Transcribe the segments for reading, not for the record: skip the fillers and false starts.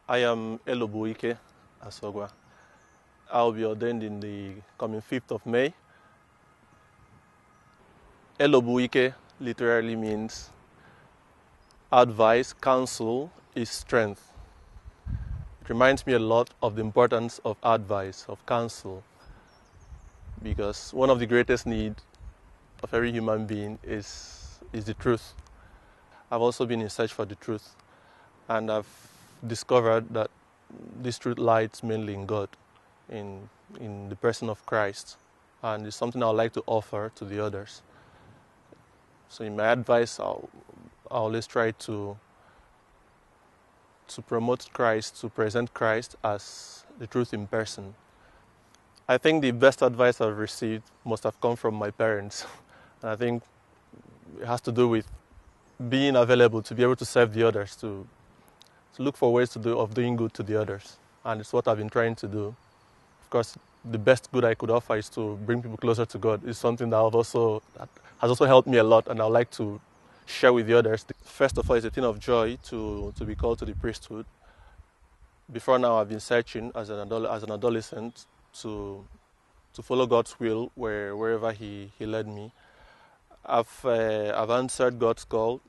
I am Elobuike Asogwa. I'll be ordained in the coming 5th of May. Elobuike literally means advice, counsel is strength. It reminds me a lot of the importance of advice, of counsel, because one of the greatest needs of every human being is the truth. I've also been in search for the truth, and I've discovered that this truth lies mainly in God, in the person of Christ, and it's something I would like to offer to the others. So in my advice, I'll always try to promote Christ, to present Christ as the truth in person. I think the best advice I've received must have come from my parents. And I think it has to do with being available to be able to serve the others, to look for ways of doing good to the others. And it's what I've been trying to do. Of course, the best good I could offer is to bring people closer to God. It's something that has also helped me a lot, and I'd like to share with the others. First of all, it's a thing of joy to be called to the priesthood. Before now, I've been searching as an adolescent to follow God's will wherever He led me. I've answered God's call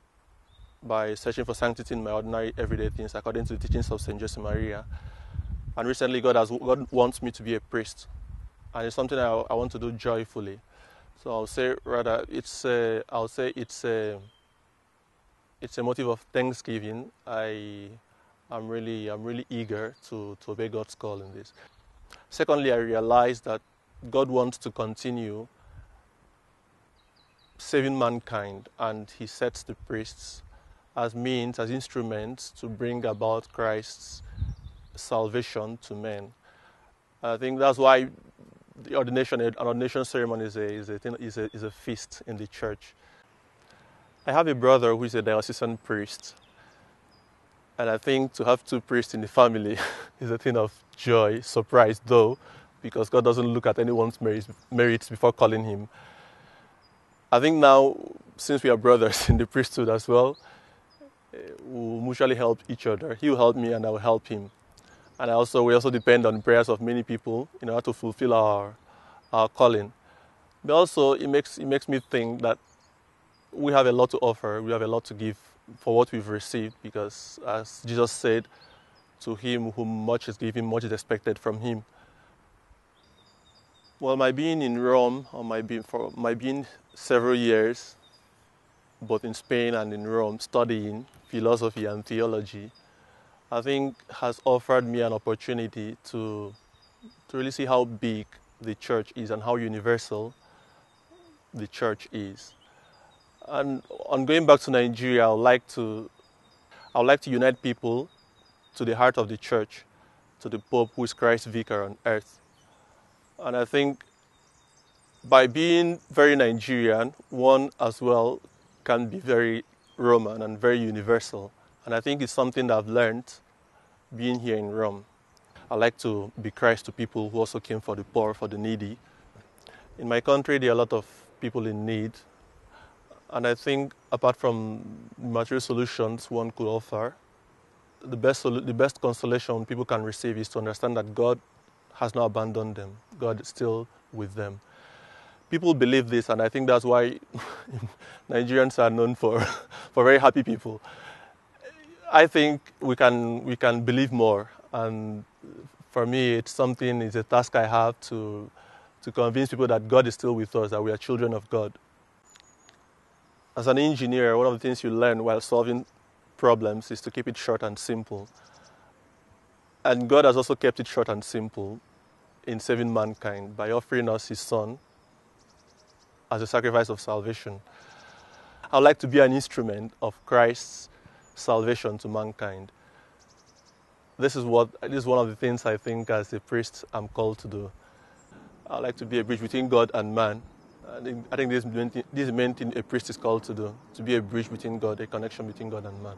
by searching for sanctity in my ordinary everyday things according to the teachings of St Josemaria. And recently God wants me to be a priest, and it's something I want to do joyfully. So I'll say rather it's a motive of thanksgiving. I'm really eager to obey God's call in this. Secondly, I realized that God wants to continue saving mankind, and He sets the priests as means, as instruments to bring about Christ's salvation to men. I think that's why an ordination ceremony is a feast in the church. I have a brother who is a diocesan priest, and I think to have 2 priests in the family is a thing of joy, surprise though, because God doesn't look at anyone's merits before calling him. I think now, since we are brothers in the priesthood as well, we'll mutually help each other. He will help me and I will help him. And we also depend on the prayers of many people in order to fulfill our calling. But also it makes me think that we have a lot to offer, we have a lot to give for what we've received, because as Jesus said, to him whom much is given, much is expected from him. Well, my being in Rome, or my being several years, both in Spain and in Rome, studying philosophy and theology, I think has offered me an opportunity to really see how big the church is and how universal the church is. And on going back to Nigeria, I would like to unite people to the heart of the church, to the Pope, who is Christ's vicar on earth. And I think by being very Nigerian, one as well can be very Roman and very universal. And I think it's something that I've learned being here in Rome. I like to be Christ to people who also came for the poor, for the needy. In my country, there are a lot of people in need. And I think apart from material solutions one could offer, the best consolation people can receive is to understand that God has not abandoned them. God is still with them. People believe this, and I think that's why Nigerians are known for very happy people. I think we can believe more, and for me, it's a task I have to convince people that God is still with us, that we are children of God. As an engineer, one of the things you learn while solving problems is to keep it short and simple. And God has also kept it short and simple in saving mankind by offering us His Son as a sacrifice of salvation. I would like to be an instrument of Christ's salvation to mankind. This is one of the things I think as a priest I'm called to do. I would like to be a bridge between God and man. I think this is the main thing a priest is called to do, to be a bridge between God, a connection between God and man.